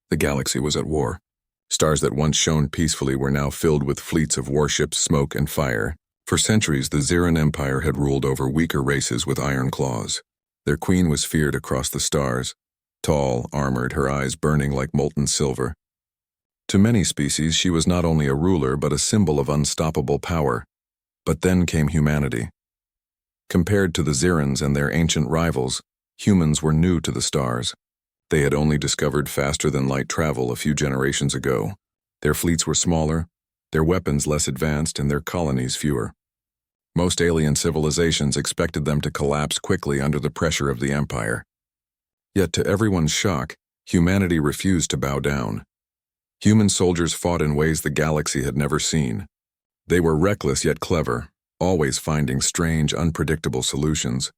The galaxy was at war. Stars that once shone peacefully were now filled with fleets of warships, smoke, and fire. For centuries, the Xiran Empire had ruled over weaker races with iron claws. Their queen was feared across the stars, tall, armored, her eyes burning like molten silver. To many species, she was not only a ruler but a symbol of unstoppable power. But then came humanity. Compared to the Xirans and their ancient rivals, humans were new to the stars. They had only discovered faster-than-light travel a few generations ago. Their fleets were smaller, their weapons less advanced, and their colonies fewer. Most alien civilizations expected them to collapse quickly under the pressure of the Empire. Yet to everyone's shock, humanity refused to bow down. Human soldiers fought in ways the galaxy had never seen. They were reckless yet clever, always finding strange, unpredictable solutions.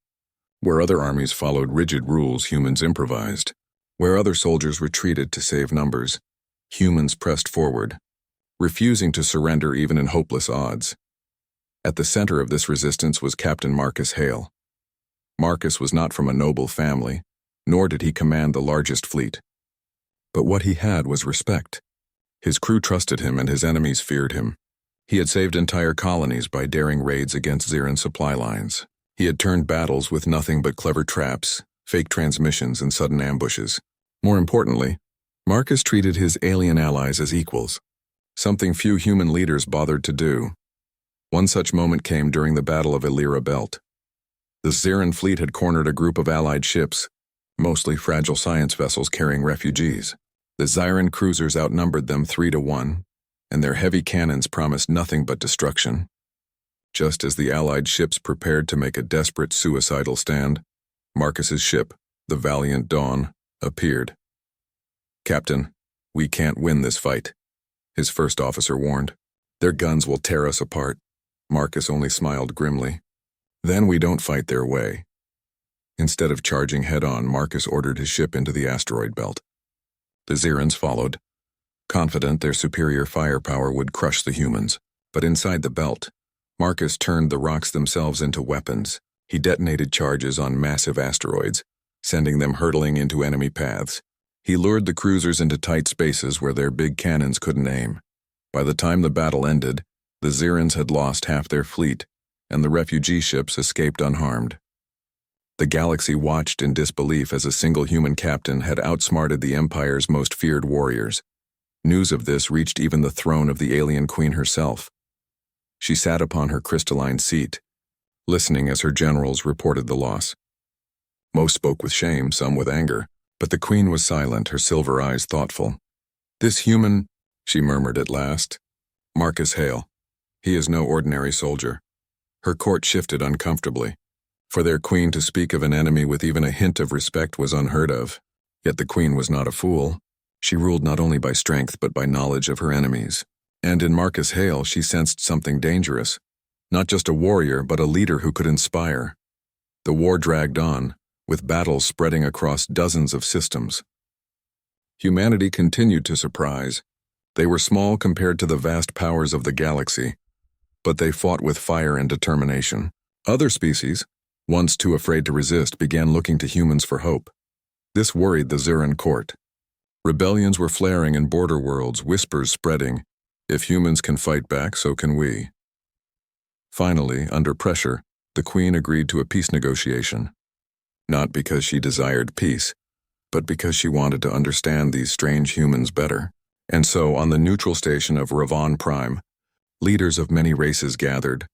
Where other armies followed rigid rules, humans improvised. Where other soldiers retreated to save numbers, humans pressed forward, refusing to surrender even in hopeless odds. At the center of this resistance was Captain Marcus Hale. Marcus was not from a noble family, nor did he command the largest fleet. But what he had was respect. His crew trusted him and his enemies feared him. He had saved entire colonies by daring raids against Xiran supply lines. He had turned battles with nothing but clever traps, fake transmissions, and sudden ambushes. More importantly, Marcus treated his alien allies as equals, something few human leaders bothered to do. One such moment came during the Battle of Illyria Belt. The Xiran fleet had cornered a group of allied ships, mostly fragile science vessels carrying refugees. The Xiran cruisers outnumbered them 3-1, and their heavy cannons promised nothing but destruction. Just as the allied ships prepared to make a desperate suicidal stand, Marcus's ship, the Valiant Dawn, appeared. "Captain, we can't win this fight," his first officer warned. "Their guns will tear us apart." Marcus only smiled grimly. "Then we don't fight their way." Instead of charging head-on, Marcus ordered his ship into the asteroid belt. The Xirans followed, confident their superior firepower would crush the humans. But inside the belt, Marcus turned the rocks themselves into weapons. He detonated charges on massive asteroids, sending them hurtling into enemy paths. He lured the cruisers into tight spaces where their big cannons couldn't aim. By the time the battle ended, the Xirans had lost half their fleet, and the refugee ships escaped unharmed. The galaxy watched in disbelief as a single human captain had outsmarted the Empire's most feared warriors. News of this reached even the throne of the alien queen herself. She sat upon her crystalline seat, listening as her generals reported the loss. Most spoke with shame, some with anger, but the queen was silent, her silver eyes thoughtful. "This human," she murmured at last, "Marcus Hale. He is no ordinary soldier." Her court shifted uncomfortably. For their queen to speak of an enemy with even a hint of respect was unheard of. Yet the queen was not a fool. She ruled not only by strength but by knowledge of her enemies. And in Marcus Hale she sensed something dangerous. Not just a warrior, but a leader who could inspire. The war dragged on, with battles spreading across dozens of systems. Humanity continued to surprise. They were small compared to the vast powers of the galaxy, but they fought with fire and determination. Other species, once too afraid to resist, began looking to humans for hope. This worried the Xiran court. Rebellions were flaring in border worlds, whispers spreading, "If humans can fight back, so can we." Finally, under pressure, the queen agreed to a peace negotiation. Not because she desired peace, but because she wanted to understand these strange humans better. And so, on the neutral station of Ravon Prime, leaders of many races gathered.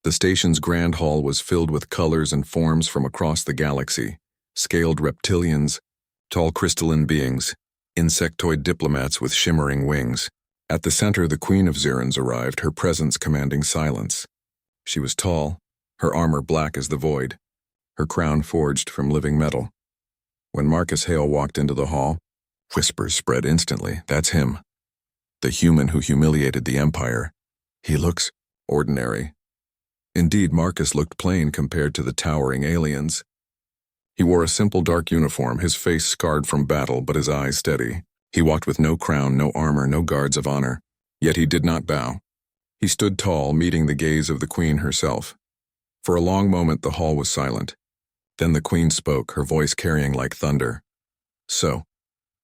The station's grand hall was filled with colors and forms from across the galaxy: scaled reptilians, tall crystalline beings, insectoid diplomats with shimmering wings. At the center, the Queen of Xirans arrived, her presence commanding silence. She was tall, her armor black as the void, her crown forged from living metal. When Marcus Hale walked into the hall, whispers spread instantly. "That's him. The human who humiliated the Empire. He looks ordinary." Indeed, Marcus looked plain compared to the towering aliens. He wore a simple dark uniform, his face scarred from battle, but his eyes steady. He walked with no crown, no armor, no guards of honor. Yet he did not bow. He stood tall, meeting the gaze of the queen herself. For a long moment the hall was silent. Then the queen spoke, her voice carrying like thunder. "So,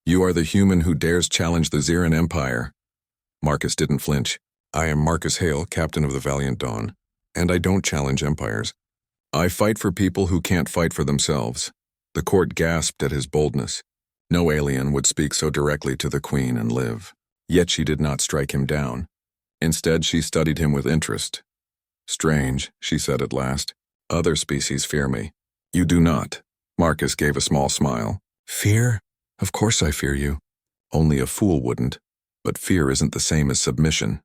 You are the human who dares challenge the Ziran Empire. Marcus didn't flinch. I am Marcus Hale, captain of the Valiant Dawn, and I don't challenge empires. I fight for people who can't fight for themselves. The court gasped at his boldness. No alien would speak so directly to the queen and live. Yet she did not strike him down. Instead, she studied him with interest. Strange, she said at last. Other species fear me. You do not. Marcus gave a small smile. Fear? Of course I fear you. Only a fool wouldn't. But fear isn't the same as submission.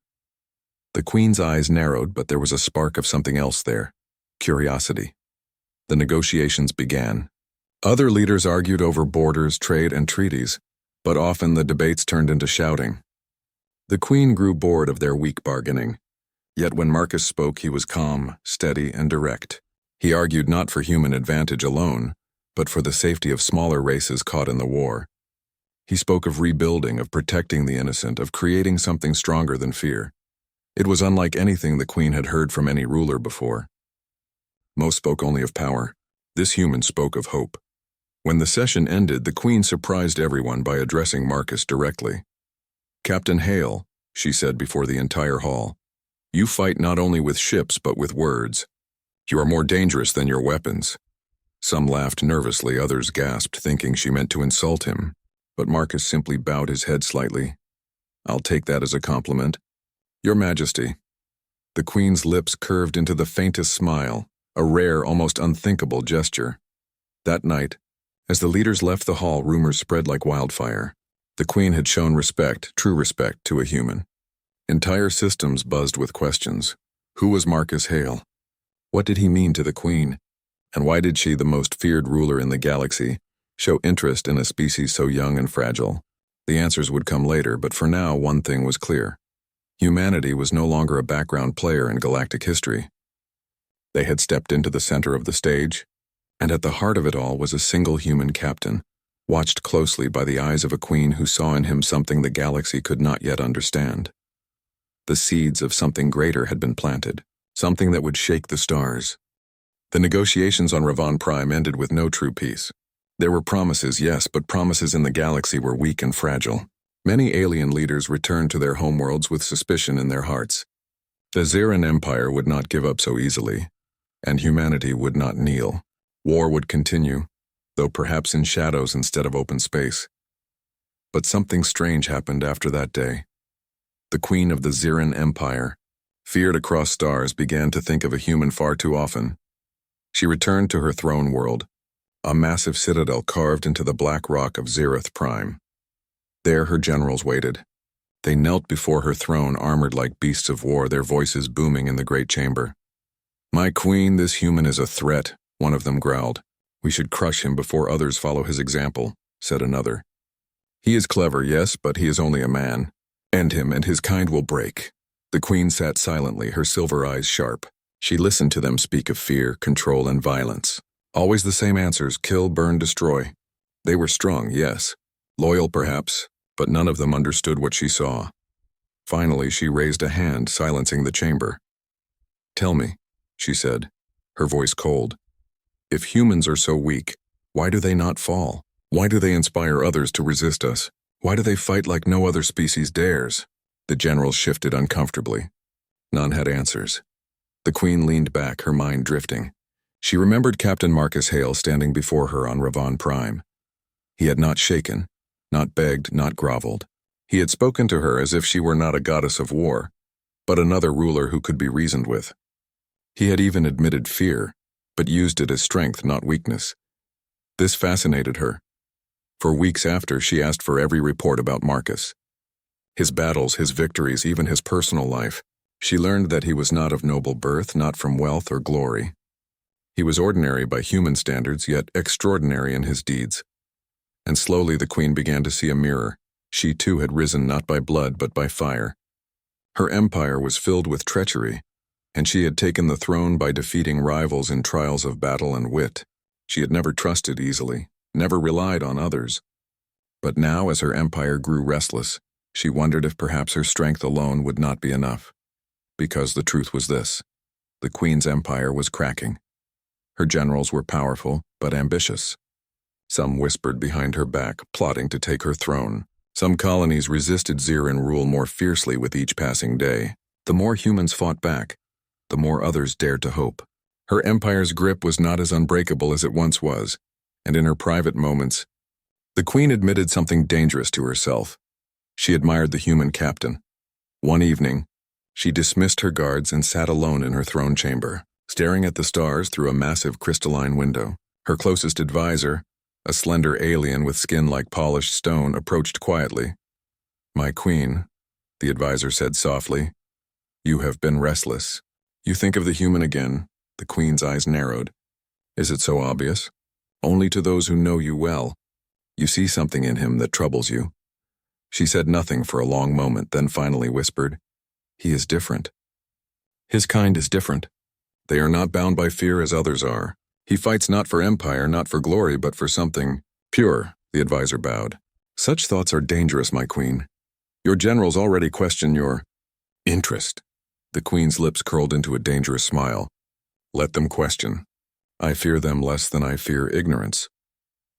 The queen's eyes narrowed, but there was a spark of something else there. Curiosity. The negotiations began. Other leaders argued over borders, trade, and treaties, but often the debates turned into shouting. The queen grew bored of their weak bargaining. Yet when Marcus spoke, he was calm, steady, and direct. He argued not for human advantage alone, but for the safety of smaller races caught in the war. He spoke of rebuilding, of protecting the innocent, of creating something stronger than fear. It was unlike anything the queen had heard from any ruler before. Most spoke only of power. This human spoke of hope. When the session ended, the queen surprised everyone by addressing Marcus directly. Captain Hale, she said before the entire hall, you fight not only with ships but with words. You are more dangerous than your weapons. Some laughed nervously, others gasped, thinking she meant to insult him. But Marcus simply bowed his head slightly. I'll take that as a compliment. Your Majesty. The queen's lips curved into the faintest smile, a rare, almost unthinkable gesture. That night, as the leaders left the hall, rumors spread like wildfire. The queen had shown respect, true respect, to a human. Entire systems buzzed with questions. Who was Marcus Hale? What did he mean to the queen? And why did she, the most feared ruler in the galaxy, show interest in a species so young and fragile? The answers would come later, but for now, one thing was clear. Humanity was no longer a background player in galactic history. They had stepped into the center of the stage, and at the heart of it all was a single human captain, watched closely by the eyes of a queen who saw in him something the galaxy could not yet understand. The seeds of something greater had been planted, something that would shake the stars. The negotiations on Ravon Prime ended with no true peace. There were promises, yes, but promises in the galaxy were weak and fragile. Many alien leaders returned to their homeworlds with suspicion in their hearts. The Ziran Empire would not give up so easily, and humanity would not kneel. War would continue, though perhaps in shadows instead of open space. But something strange happened after that day. The queen of the Ziran Empire, feared across stars, began to think of a human far too often. She returned to her throne world, a massive citadel carved into the black rock of Zereth Prime. There her generals waited. They knelt before her throne, armored like beasts of war, their voices booming in the great chamber. My queen, this human is a threat, one of them growled. We should crush him before others follow his example, said another. He is clever, yes, but he is only a man. End him and his kind will break. The queen sat silently, her silver eyes sharp. She listened to them speak of fear, control, and violence. Always the same answers: kill, burn, destroy. They were strong, yes. Loyal, perhaps, but none of them understood what she saw. Finally, she raised a hand, silencing the chamber. Tell me, she said, her voice cold. If humans are so weak, why do they not fall? Why do they inspire others to resist us? Why do they fight like no other species dares? The generals shifted uncomfortably. None had answers. The queen leaned back, her mind drifting. She remembered Captain Marcus Hale standing before her on Ravon Prime. He had not shaken, not begged, not groveled. He had spoken to her as if she were not a goddess of war, but another ruler who could be reasoned with. He had even admitted fear, but used it as strength, not weakness. This fascinated her. For weeks after, she asked for every report about Marcus. His battles, his victories, even his personal life. She learned that he was not of noble birth, not from wealth or glory. He was ordinary by human standards, yet extraordinary in his deeds. And slowly the queen began to see a mirror. She too had risen not by blood but by fire. Her empire was filled with treachery, and she had taken the throne by defeating rivals in trials of battle and wit. She had never trusted easily, never relied on others. But now, as her empire grew restless, she wondered if perhaps her strength alone would not be enough. Because the truth was this: the queen's empire was cracking. Her generals were powerful, but ambitious. Some whispered behind her back, plotting to take her throne. Some colonies resisted Ziran rule more fiercely with each passing day. The more humans fought back, the more others dared to hope. Her empire's grip was not as unbreakable as it once was, and in her private moments, the queen admitted something dangerous to herself. She admired the human captain. One evening, she dismissed her guards and sat alone in her throne chamber, staring at the stars through a massive crystalline window. Her closest advisor, a slender alien with skin like polished stone, approached quietly. "My queen," the advisor said softly, "you have been restless. You think of the human again." The queen's eyes narrowed. "Is it so obvious?" "Only to those who know you well. You see something in him that troubles you." She said nothing for a long moment, then finally whispered, "He is different. His kind is different. They are not bound by fear as others are. He fights not for empire, not for glory, but for something pure." The advisor bowed. "Such thoughts are dangerous, my queen. Your generals already question your interest." The queen's lips curled into a dangerous smile. "Let them question. I fear them less than I fear ignorance."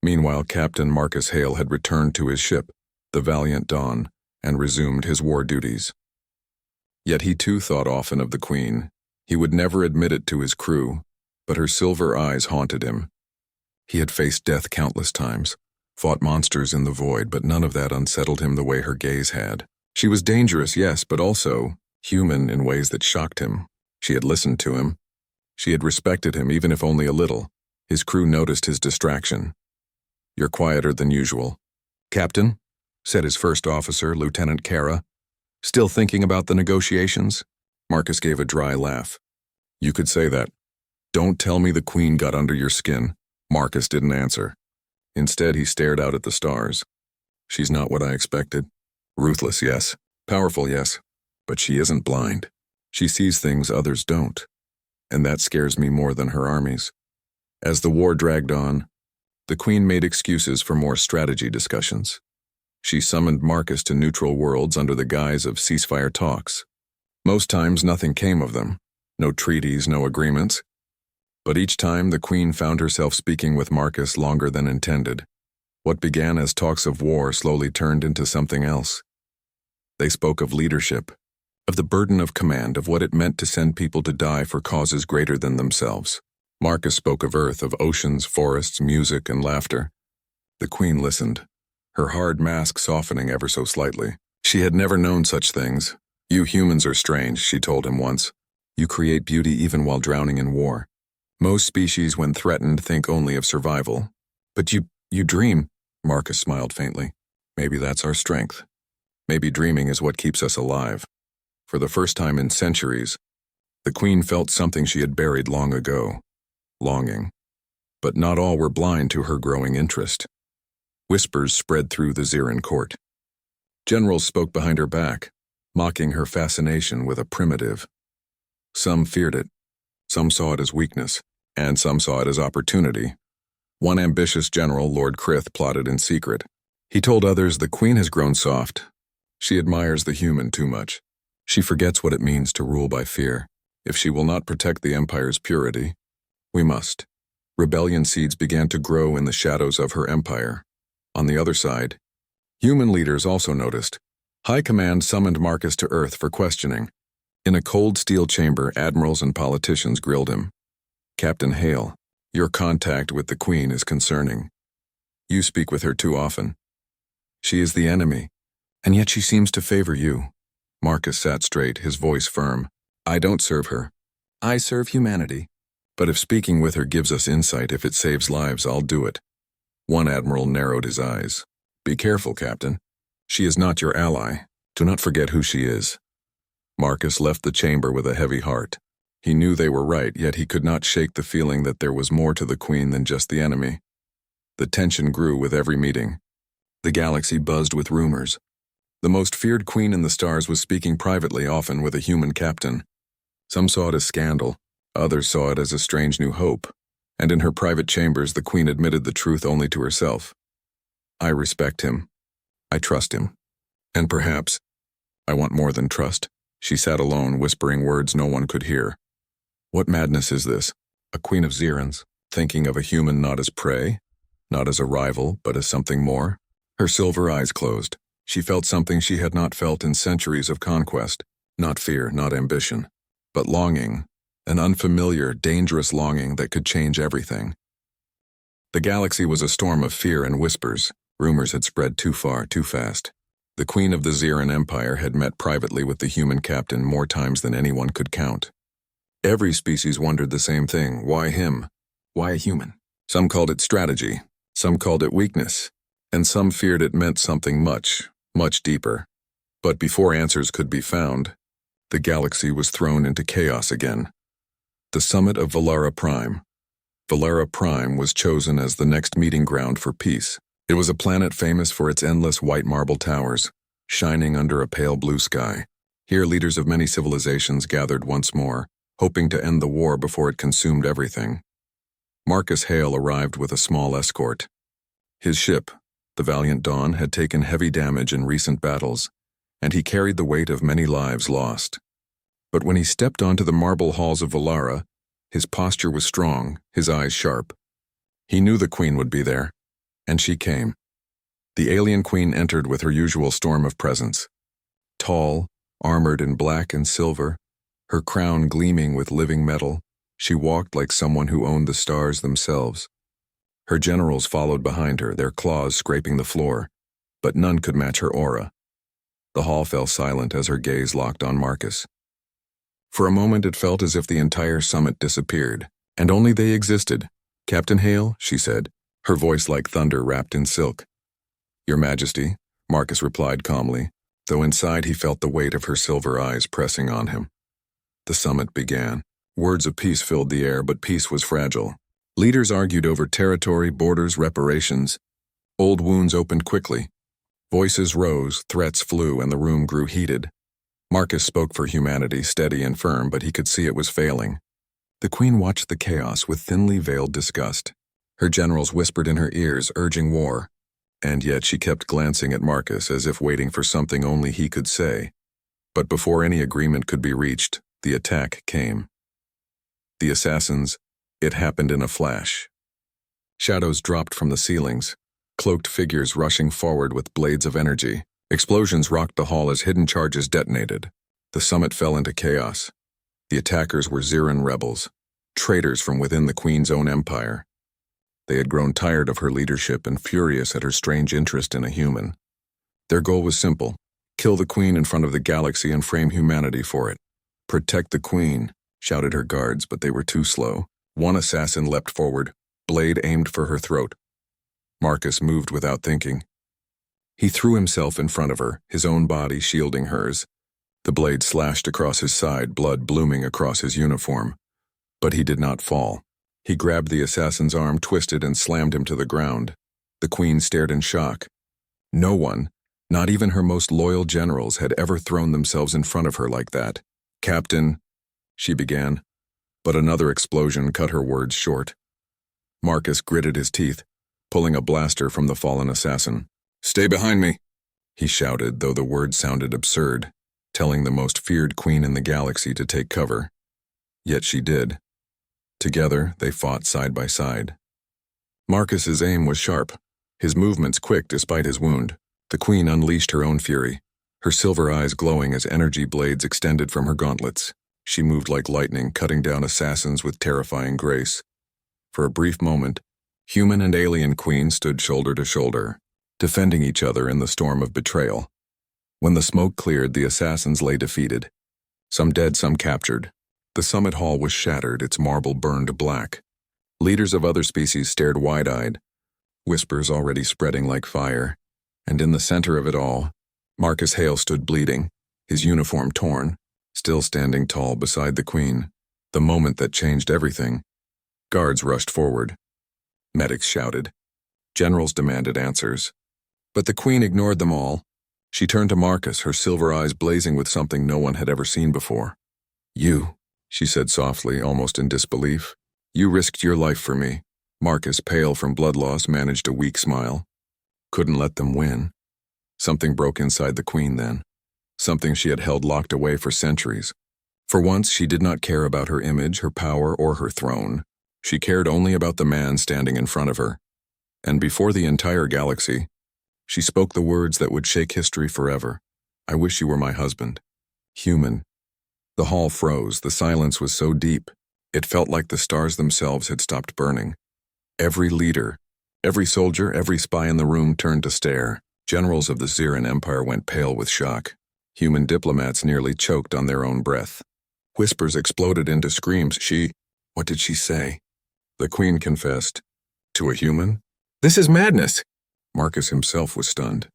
Meanwhile, Captain Marcus Hale had returned to his ship, the Valiant Dawn, and resumed his war duties. Yet he too thought often of the queen. He would never admit it to his crew, but her silver eyes haunted him. He had faced death countless times, fought monsters in the void, but none of that unsettled him the way her gaze had. She was dangerous, yes, but also human in ways that shocked him. She had listened to him. She had respected him, even if only a little. His crew noticed his distraction. "You're quieter than usual." "Captain," said his first officer, Lieutenant Kara. "Still thinking about the negotiations?" Marcus gave a dry laugh. "You could say that. Don't tell me the queen got under your skin." Marcus didn't answer. Instead, he stared out at the stars. "She's not what I expected. Ruthless, yes. Powerful, yes. But she isn't blind. She sees things others don't. And that scares me more than her armies." As the war dragged on, the queen made excuses for more strategy discussions. She summoned Marcus to neutral worlds under the guise of ceasefire talks. Most times nothing came of them. No treaties, no agreements. But each time the queen found herself speaking with Marcus longer than intended. What began as talks of war slowly turned into something else. They spoke of leadership, of the burden of command, of what it meant to send people to die for causes greater than themselves. Marcus spoke of earth, of oceans, forests, music, and laughter. The queen listened, her hard mask softening ever so slightly. She had never known such things. "You humans are strange," she told him once. "You create beauty even while drowning in war. Most species, when threatened, think only of survival. But you dream." Marcus smiled faintly. "Maybe that's our strength. Maybe dreaming is what keeps us alive." For the first time in centuries, the queen felt something she had buried long ago. Longing. But not all were blind to her growing interest. Whispers spread through the Ziran court. Generals spoke behind her back, mocking her fascination with a primitive. Some feared it. Some saw it as weakness, and some saw it as opportunity. One ambitious general, Lord Krith, plotted in secret. He told others, "The queen has grown soft. She admires the human too much. She forgets what it means to rule by fear. If she will not protect the empire's purity, we must." Rebellion seeds began to grow in the shadows of her empire. On the other side, human leaders also noticed. High Command summoned Marcus to Earth for questioning. In a cold steel chamber, admirals and politicians grilled him. "Captain Hale, your contact with the Queen is concerning. You speak with her too often. She is the enemy, and yet she seems to favor you." Marcus sat straight, his voice firm. "I don't serve her. I serve humanity. But if speaking with her gives us insight, if it saves lives, I'll do it." One admiral narrowed his eyes. "Be careful, Captain. She is not your ally. Do not forget who she is." Marcus left the chamber with a heavy heart. He knew they were right, yet he could not shake the feeling that there was more to the Queen than just the enemy. The tension grew with every meeting. The galaxy buzzed with rumors. The most feared queen in the stars was speaking privately, often with a human captain. Some saw it as scandal. Others saw it as a strange new hope. And in her private chambers, the queen admitted the truth only to herself. "I respect him. I trust him. And perhaps, I want more than trust." She sat alone, whispering words no one could hear. What madness is this? A queen of Zirans, thinking of a human not as prey? not as a rival, but as something more. Her silver eyes closed. She felt something she had not felt in centuries of conquest. Not fear, not ambition, but longing, an unfamiliar, dangerous longing that could change everything. The galaxy was a storm of fear and whispers. Rumors had spread too far, too fast. The Queen of the Ziran Empire had met privately with the human captain more times than anyone could count. Every species wondered the same thing. Why him? Why a human? Some called it strategy, some called it weakness, and some feared it meant something much, much deeper. But before answers could be found, the galaxy was thrown into chaos again. The summit of Valara Prime. Valara Prime was chosen as the next meeting ground for peace. It was a planet famous for its endless white marble towers, shining under a pale blue sky. Here leaders of many civilizations gathered once more, hoping to end the war before it consumed everything. Marcus Hale arrived with a small escort. His ship, the Valiant Dawn, had taken heavy damage in recent battles, and he carried the weight of many lives lost. But when he stepped onto the marble halls of Valara, his posture was strong, his eyes sharp. He knew the Queen would be there, and she came. The alien Queen entered with her usual storm of presence. Tall, armored in black and silver, her crown gleaming with living metal, she walked like someone who owned the stars themselves. Her generals followed behind her, their claws scraping the floor, but none could match her aura. The hall fell silent as her gaze locked on Marcus. For a moment it felt as if the entire summit disappeared, and only they existed. "Captain Hale," she said, her voice like thunder wrapped in silk. "Your Majesty," Marcus replied calmly, though inside he felt the weight of her silver eyes pressing on him. The summit began. Words of peace filled the air, but peace was fragile. Leaders argued over territory, borders, reparations. Old wounds opened quickly. Voices rose, threats flew, and the room grew heated. Marcus spoke for humanity, steady and firm, but he could see it was failing. The Queen watched the chaos with thinly veiled disgust. Her generals whispered in her ears, urging war, and yet she kept glancing at Marcus as if waiting for something only he could say. But before any agreement could be reached, the attack came. The assassins, it happened in a flash. Shadows dropped from the ceilings, cloaked figures rushing forward with blades of energy. Explosions rocked the hall as hidden charges detonated. The summit fell into chaos. The attackers were Ziran rebels, traitors from within the Queen's own empire. They had grown tired of her leadership and furious at her strange interest in a human. Their goal was simple: kill the Queen in front of the galaxy and frame humanity for it. "Protect the Queen," shouted her guards, but they were too slow. One assassin leapt forward, blade aimed for her throat. Marcus moved without thinking. He threw himself in front of her, his own body shielding hers. The blade slashed across his side, blood blooming across his uniform. But he did not fall. He grabbed the assassin's arm, twisted, and slammed him to the ground. The Queen stared in shock. No one, not even her most loyal generals, had ever thrown themselves in front of her like that. "Captain," she began, but another explosion cut her words short. Marcus gritted his teeth, pulling a blaster from the fallen assassin. "Stay behind me," he shouted, though the words sounded absurd, telling the most feared queen in the galaxy to take cover. Yet she did. Together, they fought side by side. Marcus's aim was sharp, his movements quick despite his wound. The Queen unleashed her own fury, her silver eyes glowing as energy blades extended from her gauntlets. She moved like lightning, cutting down assassins with terrifying grace. For a brief moment, human and alien Queen stood shoulder to shoulder, defending each other in the storm of betrayal. When the smoke cleared, the assassins lay defeated. Some dead, some captured. The summit hall was shattered, its marble burned black. Leaders of other species stared wide-eyed, whispers already spreading like fire. And in the center of it all, Marcus Hale stood bleeding, his uniform torn, still standing tall beside the Queen. The moment that changed everything. Guards rushed forward. Medics shouted. Generals demanded answers. But the Queen ignored them all. She turned to Marcus, her silver eyes blazing with something no one had ever seen before. "You," she said softly, almost in disbelief. "You risked your life for me." Marcus, pale from blood loss, managed a weak smile. Couldn't let them win. Something broke inside the Queen then. Something she had held locked away for centuries. For once, she did not care about her image, her power, or her throne. She cared only about the man standing in front of her. And before the entire galaxy, she spoke the words that would shake history forever. I wish you were my husband. Human. The hall froze. The silence was so deep, it felt like the stars themselves had stopped burning. Every leader, every soldier, every spy in the room turned to stare. Generals of the Ziran Empire went pale with shock. Human diplomats nearly choked on their own breath. Whispers exploded into screams. What did she say? The Queen confessed. To a human? This is madness! Marcus himself was stunned.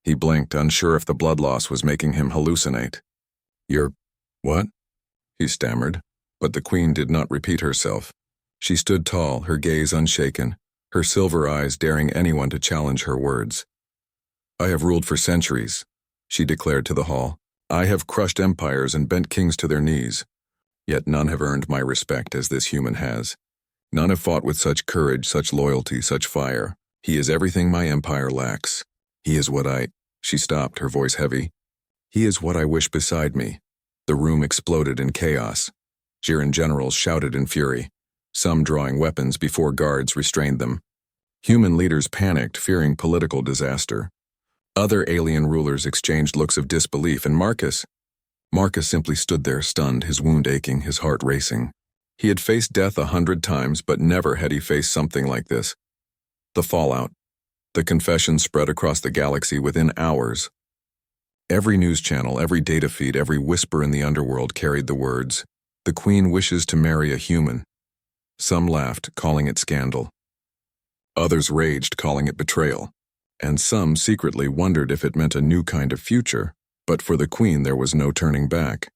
He blinked, unsure if the blood loss was making him hallucinate. You're... what? He stammered, but the Queen did not repeat herself. She stood tall, her gaze unshaken, her silver eyes daring anyone to challenge her words. I have ruled for centuries, she declared to the hall. I have crushed empires and bent kings to their knees. Yet none have earned my respect as this human has. None have fought with such courage, such loyalty, such fire. He is everything my empire lacks. He is what She stopped, her voice heavy. He is what I wish beside me. The room exploded in chaos. Ziran generals shouted in fury, some drawing weapons before guards restrained them. Human leaders panicked, fearing political disaster. Other alien rulers exchanged looks of disbelief, and Marcus simply stood there, stunned, his wound aching, his heart racing. He had faced death 100 times, but never had he faced something like this. The fallout. The confession spread across the galaxy within hours. Every news channel, every data feed, every whisper in the underworld carried the words, "The Queen wishes to marry a human." Some laughed, calling it scandal. Others raged, calling it betrayal. And some secretly wondered if it meant a new kind of future, but for the Queen there was no turning back.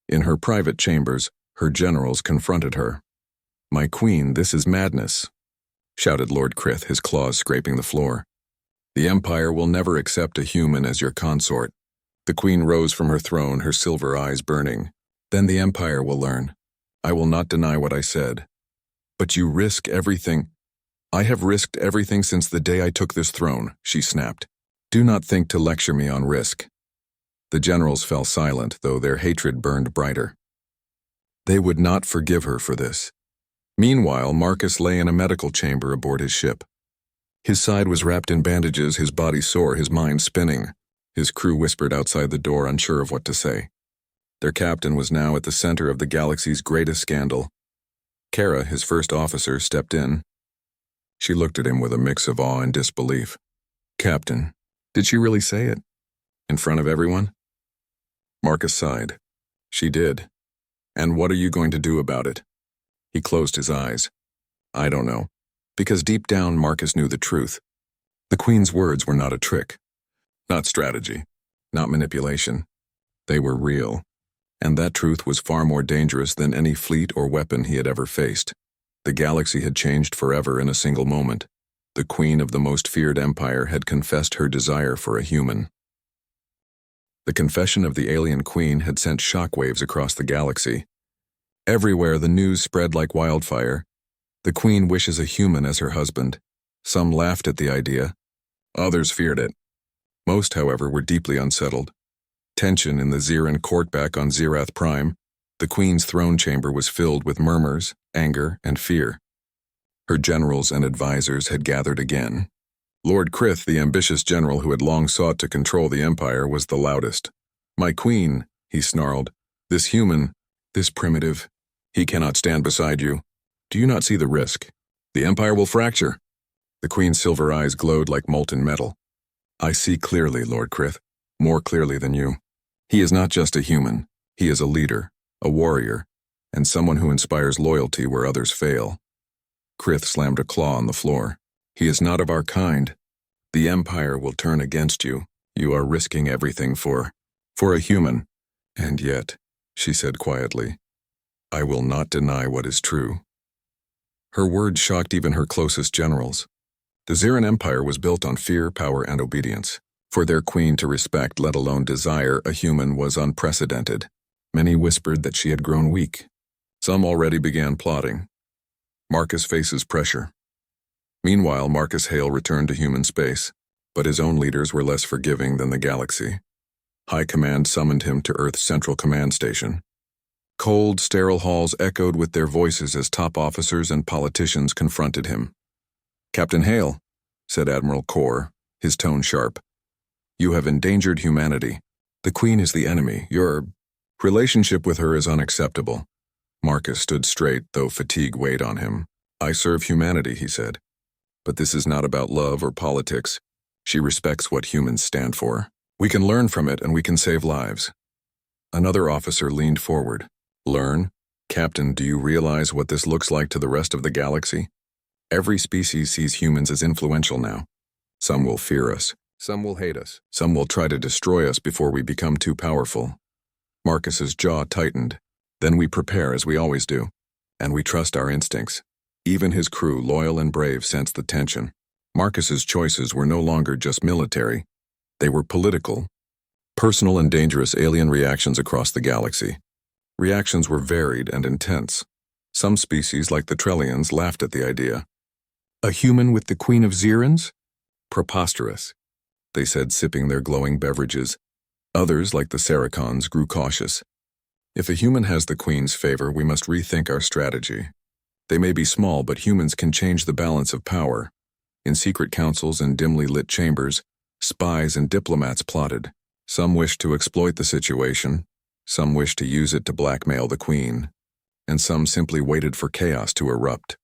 In her private chambers, her generals confronted her. "My Queen, this is madness," shouted Lord Krith, his claws scraping the floor. "The Empire will never accept a human as your consort." The Queen rose from her throne, her silver eyes burning. "Then the Empire will learn. I will not deny what I said. But you risk everything." "I have risked everything since the day I took this throne," she snapped. "Do not think to lecture me on risk." The generals fell silent, though their hatred burned brighter. They would not forgive her for this. Meanwhile, Marcus lay in a medical chamber aboard his ship. His side was wrapped in bandages, his body sore, his mind spinning. His crew whispered outside the door, unsure of what to say. Their captain was now at the center of the galaxy's greatest scandal. Kara, his first officer, stepped in. She looked at him with a mix of awe and disbelief. "Captain, did she really say it? In front of everyone?" Marcus sighed. "She did. And what are you going to do about it?" He closed his eyes. "I don't know." Because deep down, Marcus knew the truth. The Queen's words were not a trick. Not strategy. Not manipulation. They were real. And that truth was far more dangerous than any fleet or weapon he had ever faced. The galaxy had changed forever in a single moment. The Queen of the most feared empire had confessed her desire for a human. The confession of the alien Queen had sent shockwaves across the galaxy. Everywhere the news spread like wildfire. The Queen wishes a human as her husband. Some laughed at the idea. Others feared it. Most, however, were deeply unsettled. Tension in the Ziran court back on Zirath Prime. The Queen's throne chamber was filled with murmurs, anger, and fear. Her generals and advisors had gathered again. Lord Krith, the ambitious general who had long sought to control the empire, was the loudest. "My Queen," he snarled, "this human, this primitive, he cannot stand beside you. Do you not see the risk? The empire will fracture." The Queen's silver eyes glowed like molten metal. "I see clearly, Lord Krith, more clearly than you. He is not just a human. He is a leader, a warrior, and someone who inspires loyalty where others fail." Krith slammed a claw on the floor. "He is not of our kind. The empire will turn against you. You are risking everything for a human." "And yet," she said quietly, "I will not deny what is true." Her words shocked even her closest generals. The Ziran Empire was built on fear, power, and obedience. For their queen to respect, let alone desire, a human was unprecedented. Many whispered that she had grown weak. Some already began plotting. Marcus faces pressure. Meanwhile, Marcus Hale returned to human space, but his own leaders were less forgiving than the galaxy. High Command summoned him to Earth's Central Command Station. Cold, sterile halls echoed with their voices as top officers and politicians confronted him. "Captain Hale, said Admiral Kor, his tone sharp. "You have endangered humanity. The Queen is the enemy. Your relationship with her is unacceptable." Marcus stood straight, though fatigue weighed on him. "I serve humanity," he said. "But this is not about love or politics. She respects what humans stand for. We can learn from it and we can save lives." Another officer leaned forward. "Learn? Captain, do you realize what this looks like to the rest of the galaxy? Every species sees humans as influential now. Some will fear us. Some will hate us. Some will try to destroy us before we become too powerful." Marcus's jaw tightened. "Then we prepare as we always do. And we trust our instincts." Even his crew, loyal and brave, sensed the tension. Marcus's choices were no longer just military. They were political. Personal and dangerous alien reactions across the galaxy. Reactions were varied and intense. Some species, like the Trellians, laughed at the idea. "A human with the Queen of Zirans? Preposterous," they said, sipping their glowing beverages. Others, like the Saracons, grew cautious. "If a human has the Queen's favor, we must rethink our strategy. They may be small, but humans can change the balance of power." In secret councils and dimly lit chambers, spies and diplomats plotted. Some wished to exploit the situation, some wished to use it to blackmail the Queen, and some simply waited for chaos to erupt.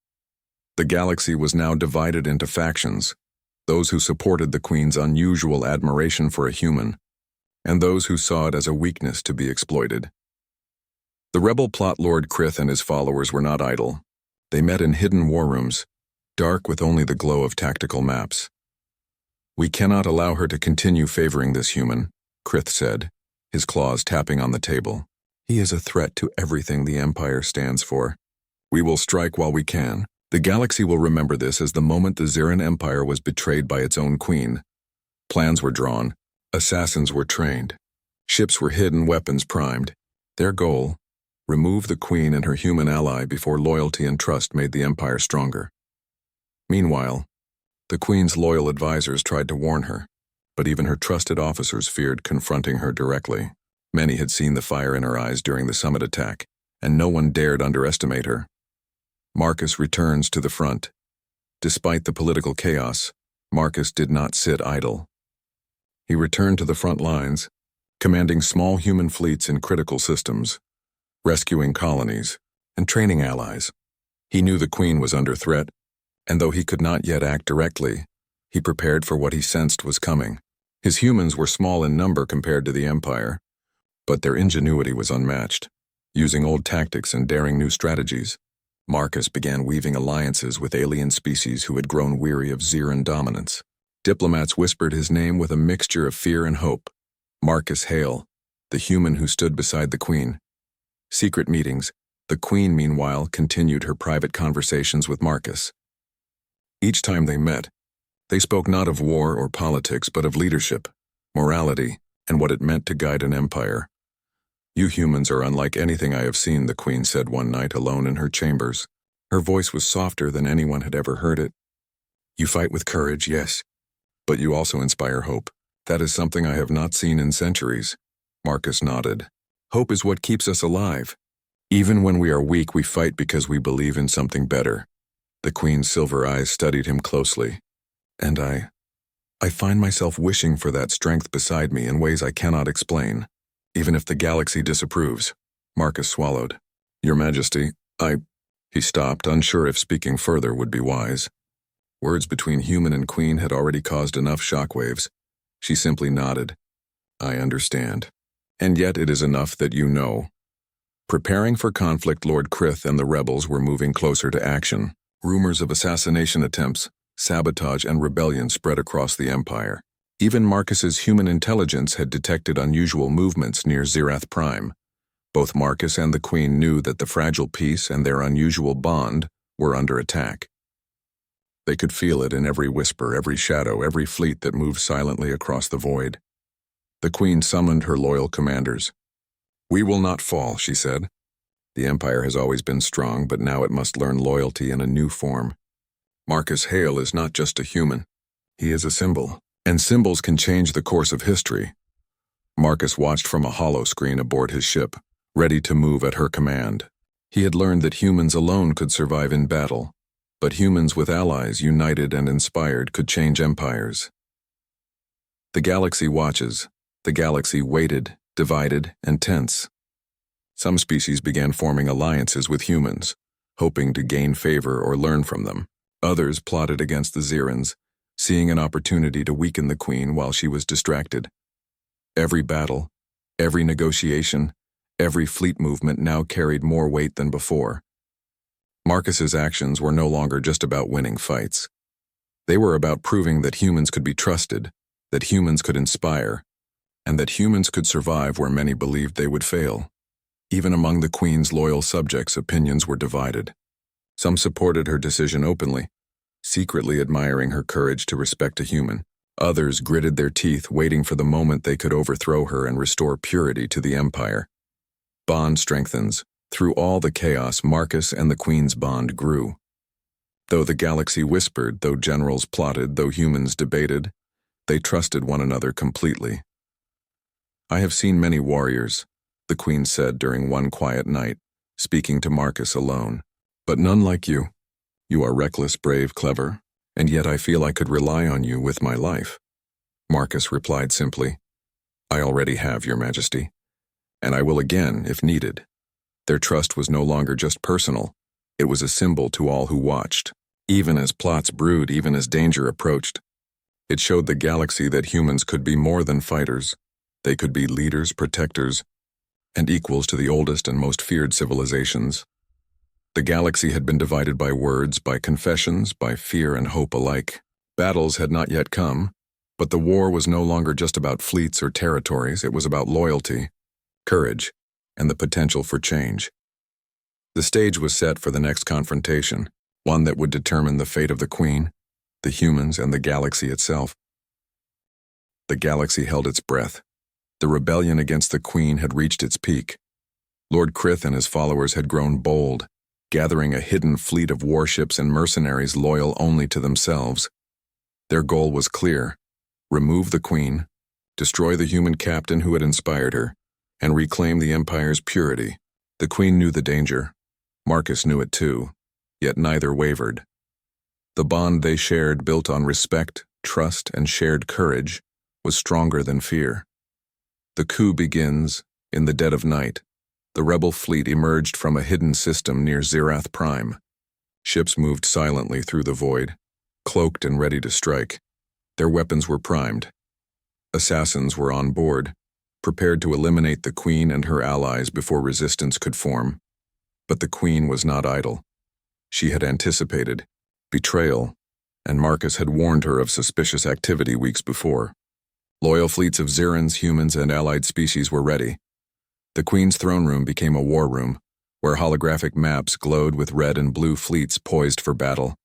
The galaxy was now divided into factions, those who supported the Queen's unusual admiration for a human, and those who saw it as a weakness to be exploited. The rebel plot lord Krith and his followers were not idle. They met in hidden war rooms, dark with only the glow of tactical maps. "We cannot allow her to continue favoring this human," Krith said, his claws tapping on the table. "He is a threat to everything the Empire stands for. We will strike while we can. The galaxy will remember this as the moment the Ziran Empire was betrayed by its own queen. Plans were drawn, assassins were trained, ships were hid and weapons primed. Their goal: remove the Queen and her human ally before loyalty and trust made the Empire stronger." Meanwhile, the Queen's loyal advisors tried to warn her, but even her trusted officers feared confronting her directly. Many had seen the fire in her eyes during the summit attack, and no one dared underestimate her. Marcus returns to the front. Despite the political chaos, Marcus did not sit idle. He returned to the front lines, commanding small human fleets in critical systems, rescuing colonies, and training allies. He knew the Queen was under threat, and though he could not yet act directly, he prepared for what he sensed was coming. His humans were small in number compared to the Empire, but their ingenuity was unmatched. Using old tactics and daring new strategies, Marcus began weaving alliances with alien species who had grown weary of Ziran dominance. Diplomats whispered his name with a mixture of fear and hope. Marcus Hale, the human who stood beside the Queen. Secret meetings. The Queen, meanwhile, continued her private conversations with Marcus. Each time they met, they spoke not of war or politics, but of leadership, morality, and what it meant to guide an empire. "You humans are unlike anything I have seen," the Queen said one night alone in her chambers. Her voice was softer than anyone had ever heard it. "You fight with courage, yes, but you also inspire hope. That is something I have not seen in centuries." Marcus nodded. "Hope is what keeps us alive. Even when we are weak, we fight because we believe in something better." The Queen's silver eyes studied him closely. "And I find myself wishing for that strength beside me in ways I cannot explain, even if the galaxy disapproves." Marcus swallowed. "Your Majesty, He stopped, unsure if speaking further would be wise. Words between human and Queen had already caused enough shockwaves. She simply nodded. "I understand. And yet it is enough that you know." Preparing for conflict, Lord Krith and the rebels were moving closer to action. Rumors of assassination attempts, sabotage, and rebellion spread across the Empire. Even Marcus's human intelligence had detected unusual movements near Zirath Prime. Both Marcus and the Queen knew that the fragile peace and their unusual bond were under attack. They could feel it in every whisper, every shadow, every fleet that moved silently across the void. The Queen summoned her loyal commanders. "We will not fall," she said. "The Empire has always been strong, but now it must learn loyalty in a new form. Marcus Hale is not just a human. He is a symbol, and symbols can change the course of history." Marcus watched from a hollow screen aboard his ship, ready to move at her command. He had learned that humans alone could survive in battle, But humans with allies united and inspired could change empires. The galaxy watches. The galaxy waited, divided, and tense. Some species began forming alliances with humans, hoping to gain favor or learn from them. Others plotted against the Zirans, seeing an opportunity to weaken the Queen while she was distracted. Every battle, every negotiation, every fleet movement now carried more weight than before. Marcus's actions were no longer just about winning fights. They were about proving that humans could be trusted, that humans could inspire, and that humans could survive where many believed they would fail. Even among the Queen's loyal subjects, opinions were divided. Some supported her decision openly, secretly admiring her courage to respect a human. Others gritted their teeth, waiting for the moment they could overthrow her and restore purity to the empire. Bond strengthens. Through all the chaos, Marcus and the Queen's bond grew. Though the galaxy whispered, though generals plotted, though humans debated, they trusted one another completely. "I have seen many warriors," the Queen said during one quiet night, speaking to Marcus alone, "but none like you. You are reckless, brave, clever, and yet I feel I could rely on you with my life." Marcus replied simply, "I already have, Your Majesty, and I will again if needed." Their trust was no longer just personal, it was a symbol to all who watched. Even as plots brewed, even as danger approached, it showed the galaxy that humans could be more than fighters. They could be leaders, protectors, and equals to the oldest and most feared civilizations. The galaxy had been divided by words, by confessions, by fear and hope alike. Battles had not yet come, but the war was no longer just about fleets or territories, it was about loyalty, courage, and the potential for change. The stage was set for the next confrontation, one that would determine the fate of the Queen, the humans, and the galaxy itself. The galaxy held its breath. The rebellion against the Queen had reached its peak. Lord Krith and his followers had grown bold, gathering a hidden fleet of warships and mercenaries loyal only to themselves. Their goal was clear: remove the Queen, destroy the human captain who had inspired her, and reclaim the Empire's purity. The Queen knew the danger. Marcus knew it too, yet neither wavered. The bond they shared, built on respect, trust, and shared courage, was stronger than fear. The coup begins in the dead of night. The rebel fleet emerged from a hidden system near Zirath Prime. Ships moved silently through the void, cloaked and ready to strike. Their weapons were primed. Assassins were on board, prepared to eliminate the Queen and her allies before resistance could form. But the Queen was not idle. She had anticipated betrayal, and Marcus had warned her of suspicious activity weeks before. Loyal fleets of Zirans, humans, and allied species were ready. The Queen's throne room became a war room, where holographic maps glowed with red and blue fleets poised for battle.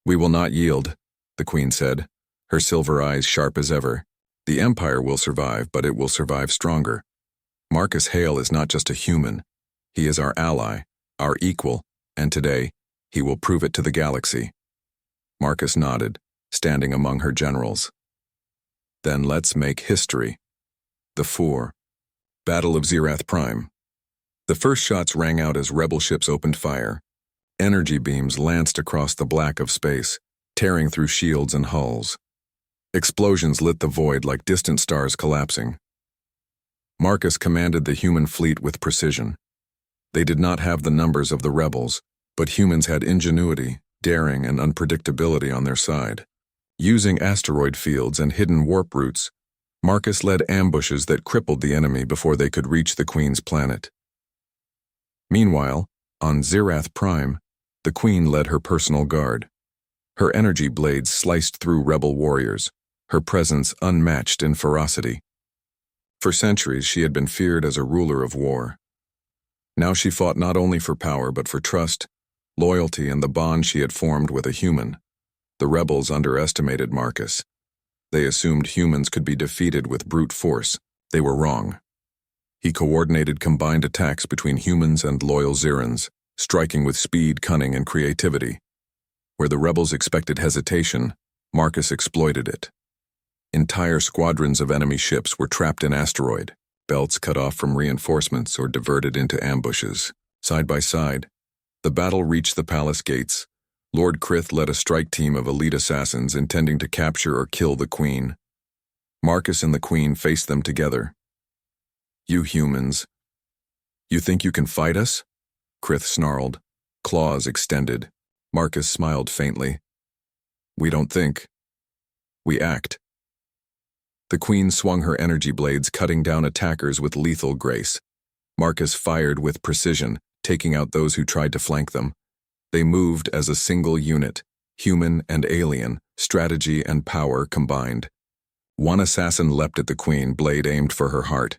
"We will not yield," the Queen said, her silver eyes sharp as ever. "The Empire will survive, but it will survive stronger. Marcus Hale is not just a human. He is our ally, our equal, and today, he will prove it to the galaxy." Marcus nodded, standing among her generals. "Then let's make history." The Battle of Zirath Prime. The first shots rang out as rebel ships opened fire. Energy beams lanced across the black of space, tearing through shields and hulls. Explosions lit the void like distant stars collapsing. Marcus commanded the human fleet with precision. They did not have the numbers of the rebels, but humans had ingenuity, daring, and unpredictability on their side. Using asteroid fields and hidden warp routes, Marcus led ambushes that crippled the enemy before they could reach the Queen's planet. Meanwhile, on Zirath Prime, the Queen led her personal guard. Her energy blades sliced through rebel warriors, her presence unmatched in ferocity. For centuries, she had been feared as a ruler of war. Now she fought not only for power but for trust, loyalty, and the bond she had formed with a human. The rebels underestimated Marcus. They assumed humans could be defeated with brute force. They were wrong. He coordinated combined attacks between humans and loyal Zirans, striking with speed, cunning, and creativity. Where the rebels expected hesitation, Marcus exploited it. Entire squadrons of enemy ships were trapped in asteroid belts, cut off from reinforcements or diverted into ambushes. Side by side, the battle reached the palace gates, Lord Krith led a strike team of elite assassins intending to capture or kill the Queen. Marcus and the Queen faced them together. "You humans. You think you can fight us?" Krith snarled, claws extended. Marcus smiled faintly. "We don't think. We act." The Queen swung her energy blades, cutting down attackers with lethal grace. Marcus fired with precision, taking out those who tried to flank them. They moved as a single unit, human and alien, strategy and power combined. One assassin leapt at the Queen, blade aimed for her heart.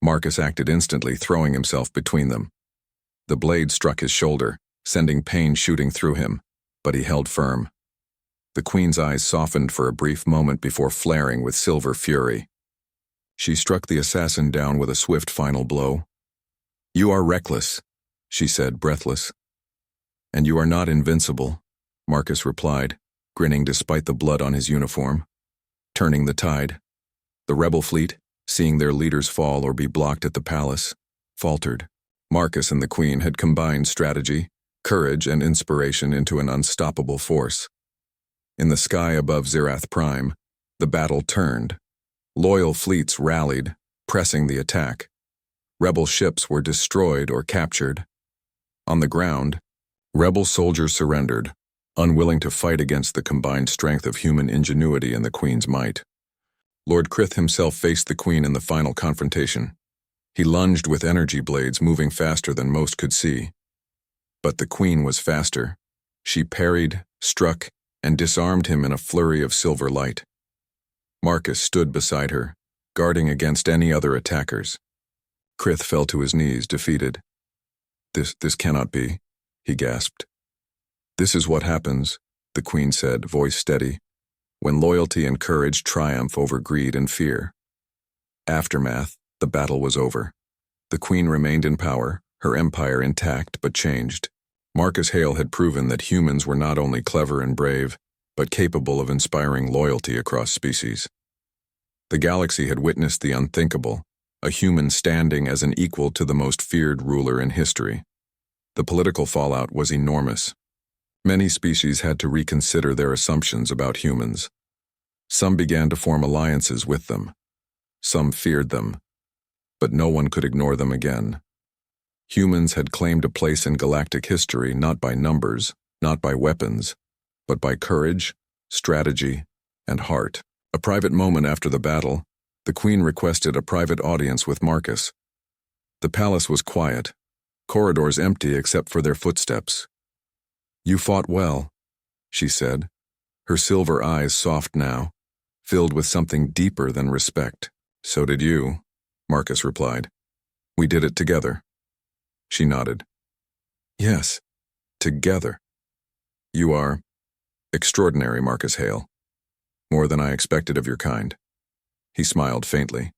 Marcus acted instantly, throwing himself between them. The blade struck his shoulder, sending pain shooting through him, but he held firm. The Queen's eyes softened for a brief moment before flaring with silver fury. She struck the assassin down with a swift final blow. "You are reckless," she said, breathless. "And you are not invincible," Marcus replied, grinning despite the blood on his uniform. Turning the tide. The rebel fleet, seeing their leaders fall or be blocked at the palace, faltered. Marcus and the Queen had combined strategy, courage, and inspiration into an unstoppable force. In the sky above Zirath Prime, the battle turned. Loyal fleets rallied, pressing the attack. Rebel ships were destroyed or captured. On the ground, rebel soldiers surrendered, unwilling to fight against the combined strength of human ingenuity and the Queen's might. Lord Krith himself faced the Queen in the final confrontation. He lunged with energy blades, moving faster than most could see. But the Queen was faster. She parried, struck, and disarmed him in a flurry of silver light. Marcus stood beside her, guarding against any other attackers. Krith fell to his knees, defeated. This cannot be," he gasped. "This is what happens," the Queen said, voice steady, "when loyalty and courage triumph over greed and fear." Aftermath, the battle was over. The Queen remained in power, her empire intact but changed. Marcus Hale had proven that humans were not only clever and brave, but capable of inspiring loyalty across species. The galaxy had witnessed the unthinkable, a human standing as an equal to the most feared ruler in history. The political fallout was enormous. Many species had to reconsider their assumptions about humans. Some began to form alliances with them. Some feared them. But no one could ignore them again. Humans had claimed a place in galactic history not by numbers, not by weapons, but by courage, strategy, and heart. A private moment after the battle, the Queen requested a private audience with Marcus. The palace was quiet, corridors empty except for their footsteps. "You fought well," she said, her silver eyes soft now, filled with something deeper than respect. "So did you," Marcus replied. "We did it together." She nodded. "Yes, together. You are extraordinary, Marcus Hale. More than I expected of your kind." He smiled faintly.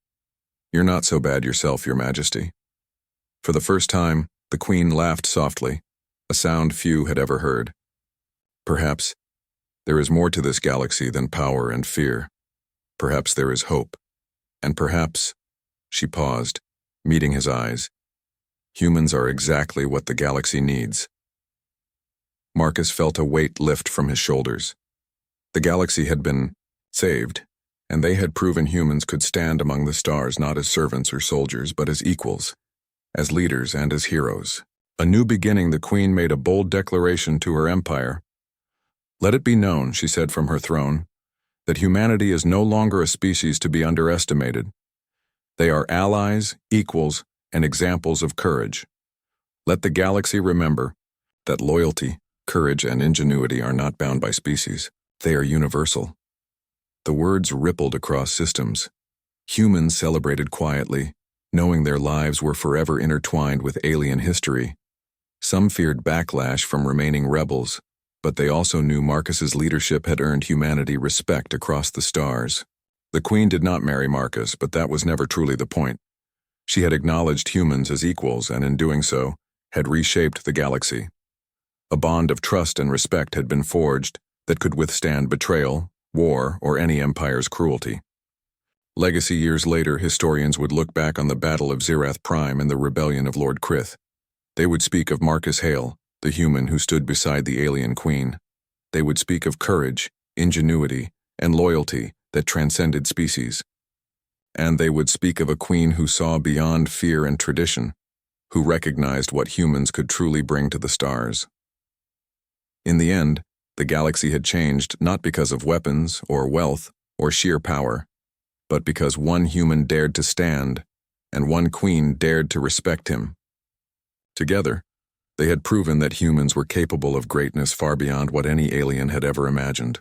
"You're not so bad yourself, Your Majesty." For the first time, the Queen laughed softly, a sound few had ever heard. "Perhaps there is more to this galaxy than power and fear. Perhaps there is hope. And perhaps," she paused, meeting his eyes, "humans are exactly what the galaxy needs." Marcus felt a weight lift from his shoulders. The galaxy had been saved, and they had proven humans could stand among the stars not as servants or soldiers, but as equals, as leaders and as heroes. A new beginning, the Queen made a bold declaration to her empire. "Let it be known," she said from her throne, "that humanity is no longer a species to be underestimated. They are allies, equals, and examples of courage. Let the galaxy remember that loyalty, courage, and ingenuity are not bound by species. They are universal." The words rippled across systems. Humans celebrated quietly, knowing their lives were forever intertwined with alien history. Some feared backlash from remaining rebels, but they also knew Marcus's leadership had earned humanity respect across the stars. The Queen did not marry Marcus, but that was never truly the point. She had acknowledged humans as equals and in doing so, had reshaped the galaxy. A bond of trust and respect had been forged that could withstand betrayal, war, or any empire's cruelty. Legacy years later, historians would look back on the Battle of Zirath Prime and the rebellion of Lord Krith. They would speak of Marcus Hale, the human who stood beside the alien queen. They would speak of courage, ingenuity, and loyalty that transcended species. And they would speak of a queen who saw beyond fear and tradition, who recognized what humans could truly bring to the stars. In the end, the galaxy had changed not because of weapons or wealth or sheer power, but because one human dared to stand and one queen dared to respect him. Together, they had proven that humans were capable of greatness far beyond what any alien had ever imagined.